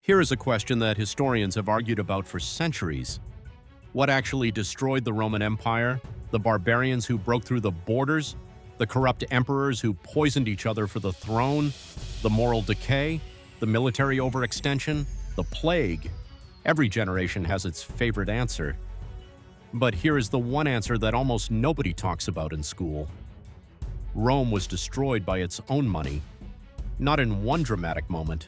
Here is a question that historians have argued about for centuries. What actually destroyed the Roman Empire? The barbarians who broke through the borders? The corrupt emperors who poisoned each other for the throne? The moral decay? The military overextension? The plague? Every generation has its favorite answer. But here is the one answer that almost nobody talks about in school. Rome was destroyed by its own money. Not in one dramatic moment,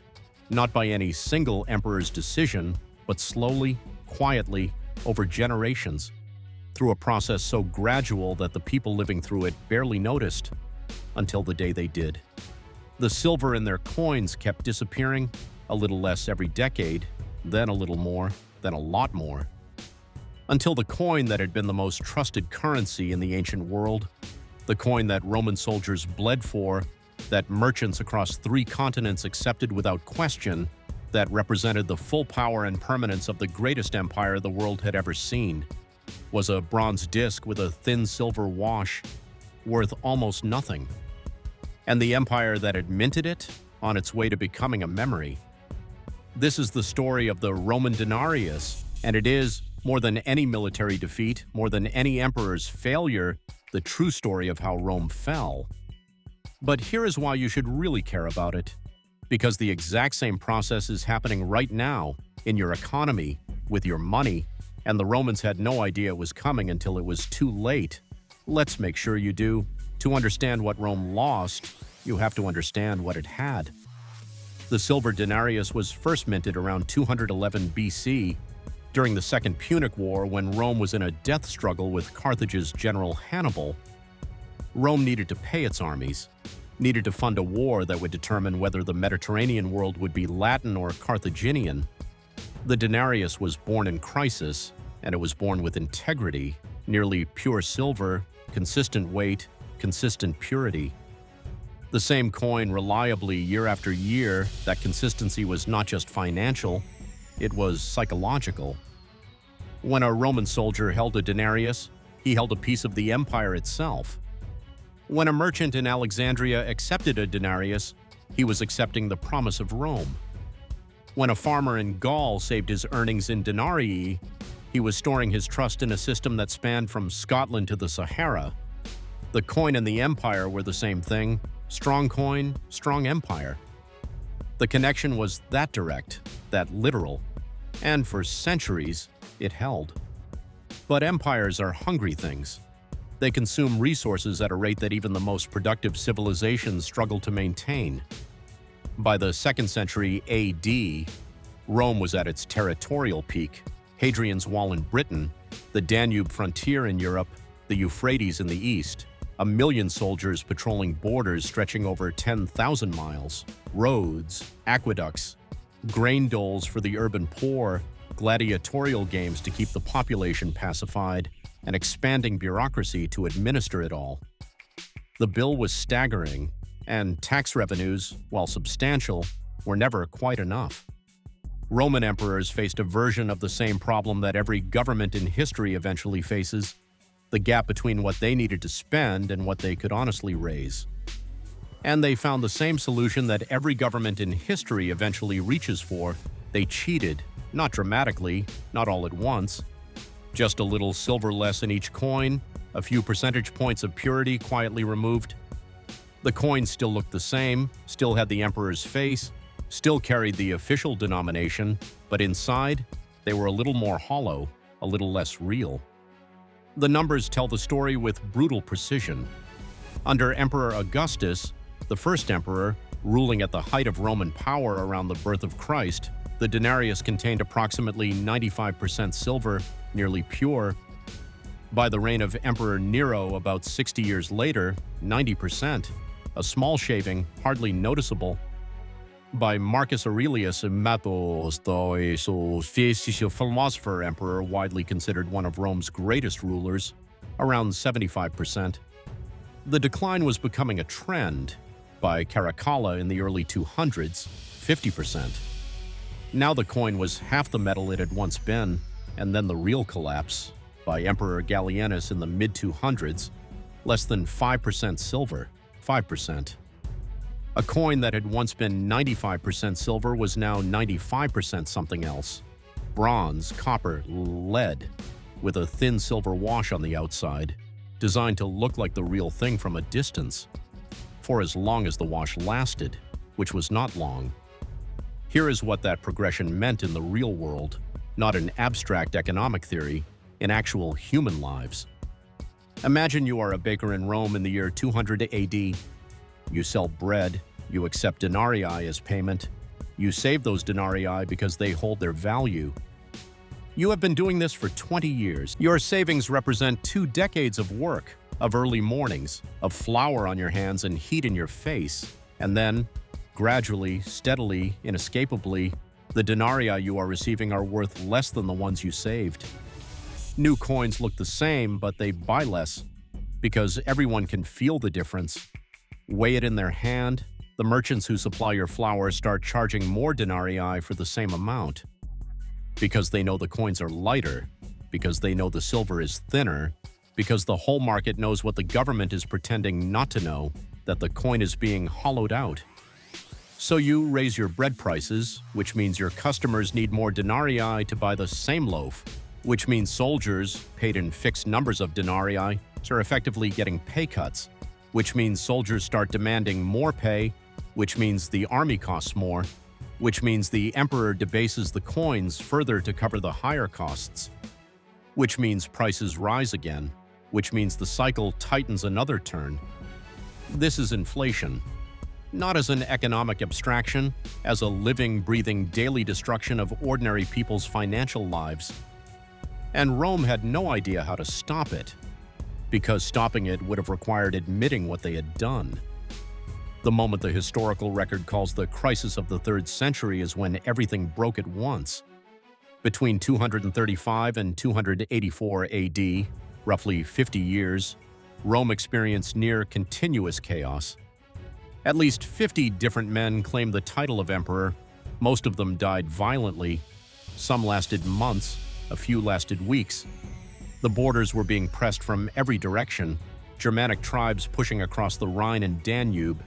not by any single emperor's decision, but slowly, quietly, over generations, through a process so gradual that the people living through it barely noticed until the day they did. The silver in their coins kept disappearing, a little less every decade, then a little more, then a lot more, until the coin that had been the most trusted currency in the ancient world, the coin that Roman soldiers bled for, that merchants across 3 continents accepted without question, that represented the full power and permanence of the greatest empire the world had ever seen, was a bronze disc with a thin silver wash, worth almost nothing. And the empire that had minted it, on its way to becoming a memory. This is the story of the Roman denarius, and it is, more than any military defeat, more than any emperor's failure, the true story of how Rome fell. But here is why you should really care about it. Because the exact same process is happening right now, in your economy, with your money, and the Romans had no idea it was coming until it was too late. Let's make sure you do. To understand what Rome lost, you have to understand what it had. The silver denarius was first minted around 211 BC, during the Second Punic War when Rome was in a death struggle with Carthage's general Hannibal. Rome needed to pay its armies, needed to fund a war that would determine whether the Mediterranean world would be Latin or Carthaginian. The denarius was born in crisis, and it was born with integrity, nearly pure silver, consistent weight, consistent purity. The same coin reliably year after year, that consistency was not just financial, it was psychological. When a Roman soldier held a denarius, he held a piece of the empire itself. When a merchant in Alexandria accepted a denarius, he was accepting the promise of Rome. When a farmer in Gaul saved his earnings in denarii, he was storing his trust in a system that spanned from Scotland to the Sahara. The coin and the empire were the same thing. Strong coin, strong empire. The connection was that direct, that literal, and for centuries it held. But empires are hungry things. They consume resources at a rate that even the most productive civilizations struggle to maintain. By the 2nd century AD, Rome was at its territorial peak. Hadrian's Wall in Britain, the Danube frontier in Europe, the Euphrates in the east, 1 million soldiers patrolling borders stretching over 10,000 miles, roads, aqueducts, grain doles for the urban poor, gladiatorial games to keep the population pacified, an expanding bureaucracy to administer it all. The bill was staggering, and tax revenues, while substantial, were never quite enough. Roman emperors faced a version of the same problem that every government in history eventually faces, the gap between what they needed to spend and what they could honestly raise. And they found the same solution that every government in history eventually reaches for. They cheated, not dramatically, not all at once, just a little silver less in each coin, a few percentage points of purity quietly removed. The coins still looked the same, still had the emperor's face, still carried the official denomination, but inside, they were a little more hollow, a little less real. The numbers tell the story with brutal precision. Under Emperor Augustus, the first emperor, ruling at the height of Roman power around the birth of Christ, the denarius contained approximately 95% silver, nearly pure. By the reign of Emperor Nero about 60 years later, 90%, a small shaving, hardly noticeable. By Marcus Aurelius, a philosopher emperor widely considered one of Rome's greatest rulers, around 75%. The decline was becoming a trend. By Caracalla in the early 200s, 50%. Now the coin was half the metal it had once been, and then the real collapse, by Emperor Gallienus in the mid-200s, less than 5% silver, 5%. A coin that had once been 95% silver was now 95% something else. Bronze, copper, lead, with a thin silver wash on the outside, designed to look like the real thing from a distance, for as long as the wash lasted, which was not long. Here is what that progression meant in the real world, not an abstract economic theory, in actual human lives. Imagine you are a baker in Rome in the year 200 AD. You sell bread, you accept denarii as payment, you save those denarii because they hold their value. You have been doing this for 20 years. Your savings represent 2 decades of work, of early mornings, of flour on your hands and heat in your face. And then, gradually, steadily, inescapably, the denarii you are receiving are worth less than the ones you saved. New coins look the same, but they buy less, because everyone can feel the difference. Weigh it in their hand, the merchants who supply your flour start charging more denarii for the same amount. Because they know the coins are lighter, because they know the silver is thinner, because the whole market knows what the government is pretending not to know, that the coin is being hollowed out. So you raise your bread prices, which means your customers need more denarii to buy the same loaf, which means soldiers, paid in fixed numbers of denarii, are effectively getting pay cuts, which means soldiers start demanding more pay, which means the army costs more, which means the emperor debases the coins further to cover the higher costs, which means prices rise again, which means the cycle tightens another turn. This is inflation, not as an economic abstraction, as a living, breathing, daily destruction of ordinary people's financial lives. And Rome had no idea how to stop it, because stopping it would have required admitting what they had done. The moment the historical record calls the crisis of the 3rd century is when everything broke at once. Between 235 and 284 AD, roughly 50 years, Rome experienced near continuous chaos. At least 50 different men claimed the title of emperor. Most of them died violently. Some lasted months, a few lasted weeks. The borders were being pressed from every direction, Germanic tribes pushing across the Rhine and Danube,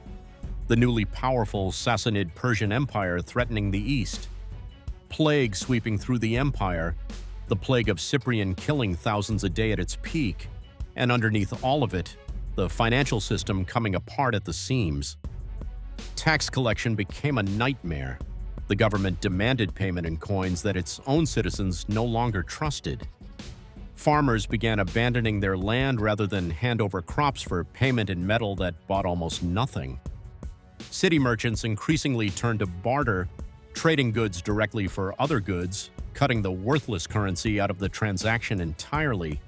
the newly powerful Sassanid Persian Empire threatening the east, plague sweeping through the empire, the plague of Cyprian killing thousands a day at its peak, and underneath all of it, the financial system coming apart at the seams. Tax collection became a nightmare. The government demanded payment in coins that its own citizens no longer trusted. Farmers began abandoning their land rather than hand over crops for payment in metal that bought almost nothing. City merchants increasingly turned to barter, trading goods directly for other goods, cutting the worthless currency out of the transaction entirely.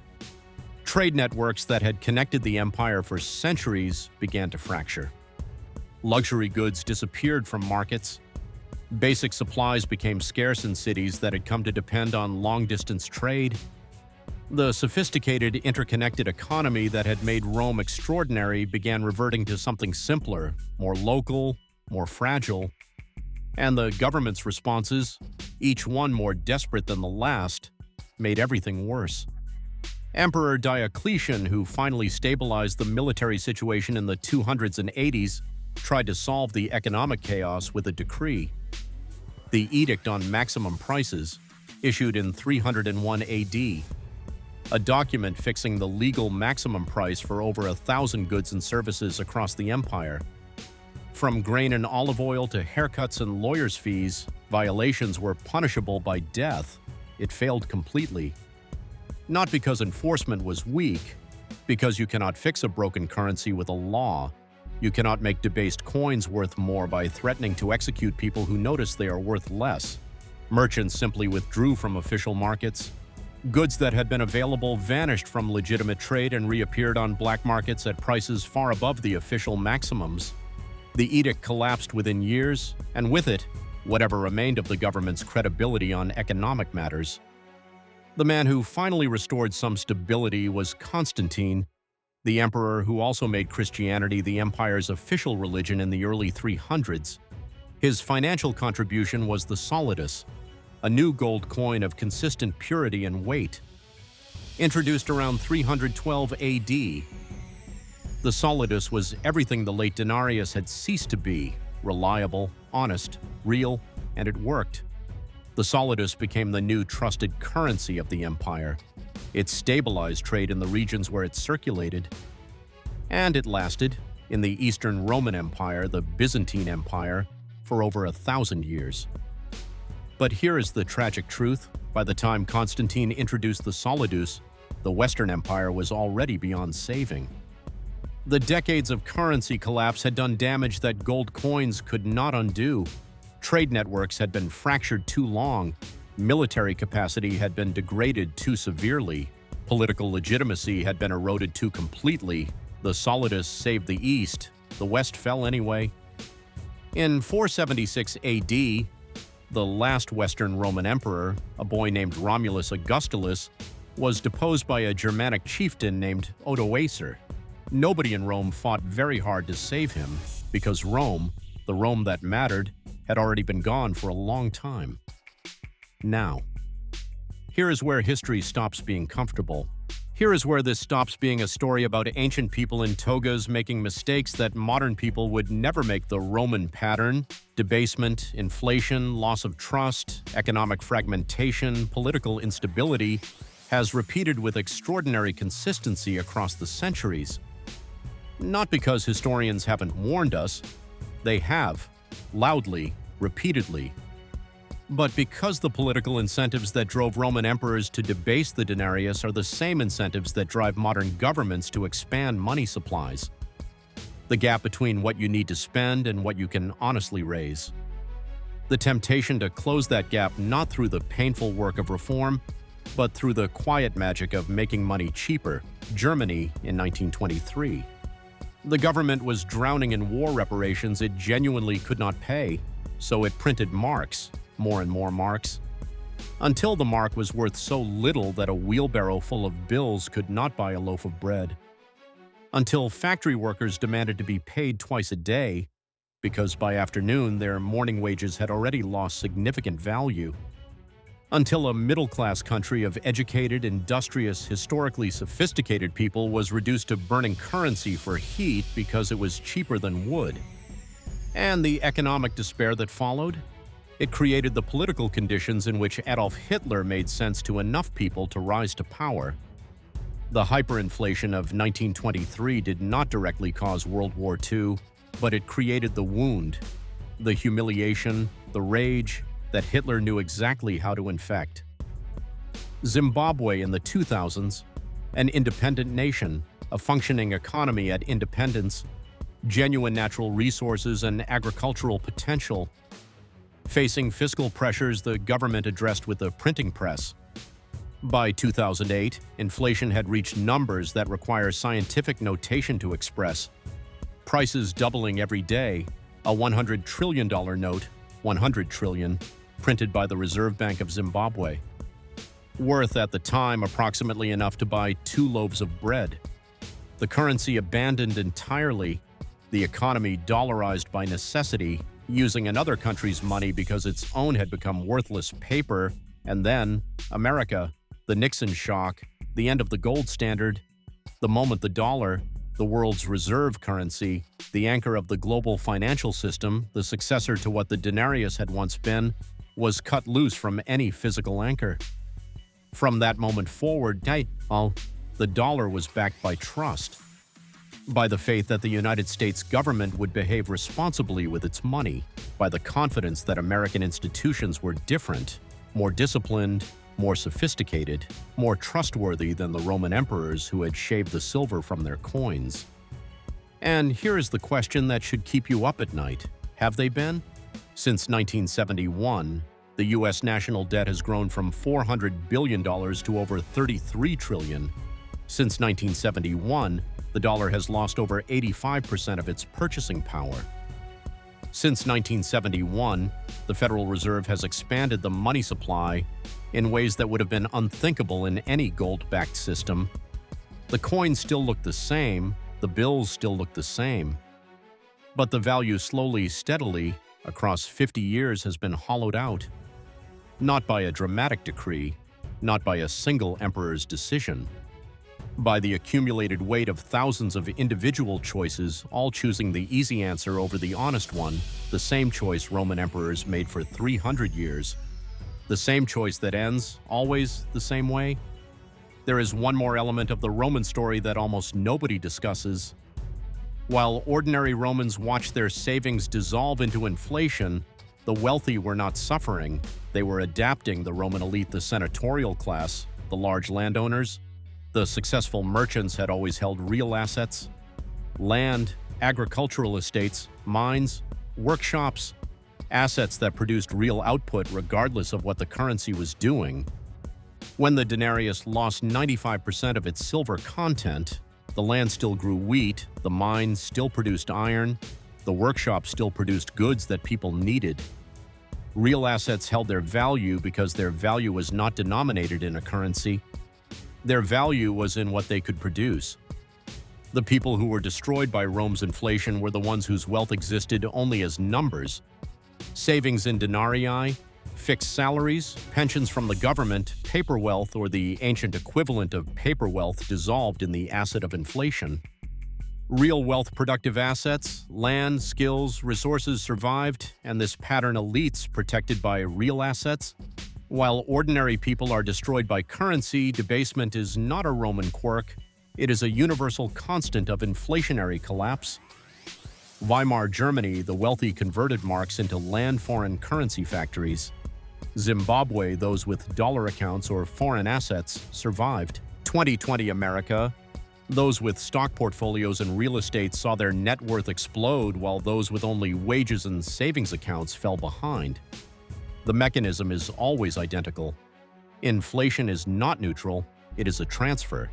Trade networks that had connected the empire for centuries began to fracture. Luxury goods disappeared from markets. Basic supplies became scarce in cities that had come to depend on long-distance trade. The sophisticated, interconnected economy that had made Rome extraordinary began reverting to something simpler, more local, more fragile. And the government's responses, each one more desperate than the last, made everything worse. Emperor Diocletian, who finally stabilized the military situation in the 200s and 80s, tried to solve the economic chaos with a decree. The Edict on Maximum Prices, issued in 301 AD, a document fixing the legal maximum price for over 1,000 goods and services across the empire. From grain and olive oil to haircuts and lawyers' fees, violations were punishable by death. It failed completely. Not because enforcement was weak, because you cannot fix a broken currency with a law. You cannot make debased coins worth more by threatening to execute people who notice they are worth less. Merchants simply withdrew from official markets. Goods that had been available vanished from legitimate trade and reappeared on black markets at prices far above the official maximums. The edict collapsed within years, and with it, whatever remained of the government's credibility on economic matters. The man who finally restored some stability was Constantine, the emperor who also made Christianity the empire's official religion in the early 300s. His financial contribution was the solidus, a new gold coin of consistent purity and weight. Introduced around 312 AD, The solidus was everything the late denarius had ceased to be: reliable, honest, real, and it worked. The solidus became the new trusted currency of the empire. It stabilized trade in the regions where it circulated. And it lasted, in the Eastern Roman Empire, the Byzantine Empire, for over 1,000 years. But here is the tragic truth. By the time Constantine introduced the solidus, the Western Empire was already beyond saving. The decades of currency collapse had done damage that gold coins could not undo. Trade networks had been fractured too long, military capacity had been degraded too severely, political legitimacy had been eroded too completely. The solidus saved the East, the West fell anyway. In 476 AD, the last Western Roman emperor, a boy named Romulus Augustulus, was deposed by a Germanic chieftain named Odoacer. Nobody in Rome fought very hard to save him, because Rome, the Rome that mattered, had already been gone for a long time. Now, here is where history stops being comfortable. Here is where this stops being a story about ancient people in togas making mistakes that modern people would never make. The Roman pattern: debasement, inflation, loss of trust, economic fragmentation, political instability, has repeated with extraordinary consistency across the centuries. Not because historians haven't warned us, they have, loudly, repeatedly, but because the political incentives that drove Roman emperors to debase the denarius are the same incentives that drive modern governments to expand money supplies. The gap between what you need to spend and what you can honestly raise. The temptation to close that gap not through the painful work of reform, but through the quiet magic of making money cheaper. Germany in 1923. The government was drowning in war reparations it genuinely could not pay, so it printed marks, more and more marks, until the mark was worth so little that a wheelbarrow full of bills could not buy a loaf of bread. Until factory workers demanded to be paid twice a day, because by afternoon their morning wages had already lost significant value. Until a middle-class country of educated, industrious, historically sophisticated people was reduced to burning currency for heat because it was cheaper than wood. And the economic despair that followed? It created the political conditions in which Adolf Hitler made sense to enough people to rise to power. The hyperinflation of 1923 did not directly cause World War II, but it created the wound, the humiliation, the rage, that Hitler knew exactly how to infect. Zimbabwe in the 2000s, an independent nation, a functioning economy at independence, genuine natural resources and agricultural potential. Facing fiscal pressures the government addressed with the printing press. By 2008, inflation had reached numbers that require scientific notation to express. Prices doubling every day, a $100 trillion note, 100 trillion, printed by the Reserve Bank of Zimbabwe. Worth at the time approximately enough to buy 2 loaves of bread. The currency abandoned entirely, the economy dollarized by necessity, using another country's money because its own had become worthless paper, and then America, the Nixon shock, the end of the gold standard, the moment the dollar, the world's reserve currency, the anchor of the global financial system, the successor to what the denarius had once been, was cut loose from any physical anchor. From that moment forward, the dollar was backed by trust, by the faith that the United States government would behave responsibly with its money, by the confidence that American institutions were different, more disciplined, more sophisticated, more trustworthy than the Roman emperors who had shaved the silver from their coins. And here is the question that should keep you up at night. Have they been? Since 1971, the U.S. national debt has grown from $400 billion to over $33 trillion. Since 1971, the dollar has lost over 85% of its purchasing power. Since 1971, the Federal Reserve has expanded the money supply in ways that would have been unthinkable in any gold-backed system. The coins still look the same, the bills still look the same, but the value slowly, steadily, across 50 years has been hollowed out. Not by a dramatic decree, not by a single emperor's decision, By the accumulated weight of thousands of individual choices, all choosing the easy answer over the honest one, the same choice Roman emperors made for 300 years, the same choice that ends, always, the same way. There is one more element of the Roman story that almost nobody discusses. While ordinary Romans watched their savings dissolve into inflation, the wealthy were not suffering. They were adapting. The Roman elite, the senatorial class, the large landowners, the successful merchants had always held real assets: land, agricultural estates, mines, workshops, assets that produced real output regardless of what the currency was doing. When the denarius lost 95% of its silver content, the land still grew wheat, the mines still produced iron, the workshops still produced goods that people needed. Real assets held their value because their value was not denominated in a currency. Their value was in what they could produce. The people who were destroyed by Rome's inflation were the ones whose wealth existed only as numbers. Savings in denarii, fixed salaries, pensions from the government, paper wealth, or the ancient equivalent of paper wealth dissolved in the acid of inflation. Real wealth, productive assets, land, skills, resources survived, and this pattern elites protected by real assets. While ordinary people are destroyed by currency, debasement is not a Roman quirk. It is a universal constant of inflationary collapse. Weimar Germany, the wealthy converted marks into land foreign currency factories. Zimbabwe, those with dollar accounts or foreign assets, survived. 2020 America, those with stock portfolios and real estate saw their net worth explode, while those with only wages and savings accounts fell behind. The mechanism is always identical. Inflation is not neutral, it is a transfer.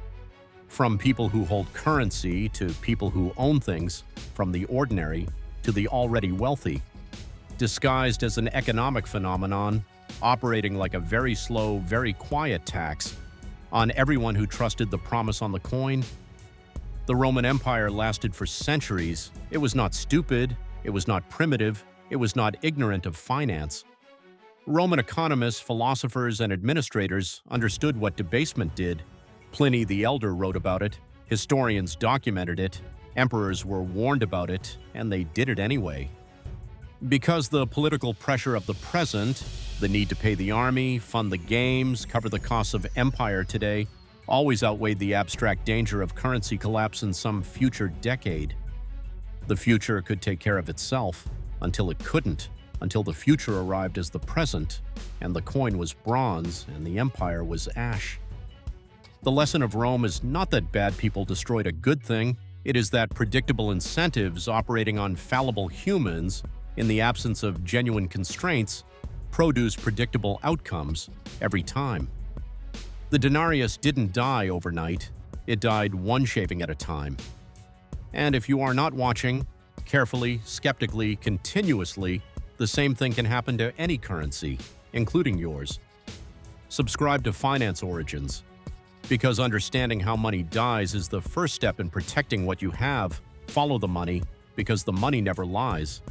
From people who hold currency to people who own things, from the ordinary to the already wealthy. Disguised as an economic phenomenon, operating like a very slow, very quiet tax on everyone who trusted the promise on the coin. The Roman Empire lasted for centuries. It was not stupid, it was not primitive, it was not ignorant of finance. Roman economists, philosophers, and administrators understood what debasement did. Pliny the Elder wrote about it, historians documented it, emperors were warned about it, and they did it anyway. Because the political pressure of the present, the need to pay the army, fund the games, cover the costs of empire today, always outweighed the abstract danger of currency collapse in some future decade. The future could take care of itself, until it couldn't, until the future arrived as the present, and the coin was bronze and the empire was ash. The lesson of Rome is not that bad people destroyed a good thing, it is that predictable incentives operating on fallible humans, in the absence of genuine constraints, produce predictable outcomes every time. The denarius didn't die overnight, it died one shaving at a time. And if you are not watching, carefully, skeptically, continuously, the same thing can happen to any currency, including yours. Subscribe to Finance Origins, because understanding how money dies is the first step in protecting what you have. Follow the money, because the money never lies.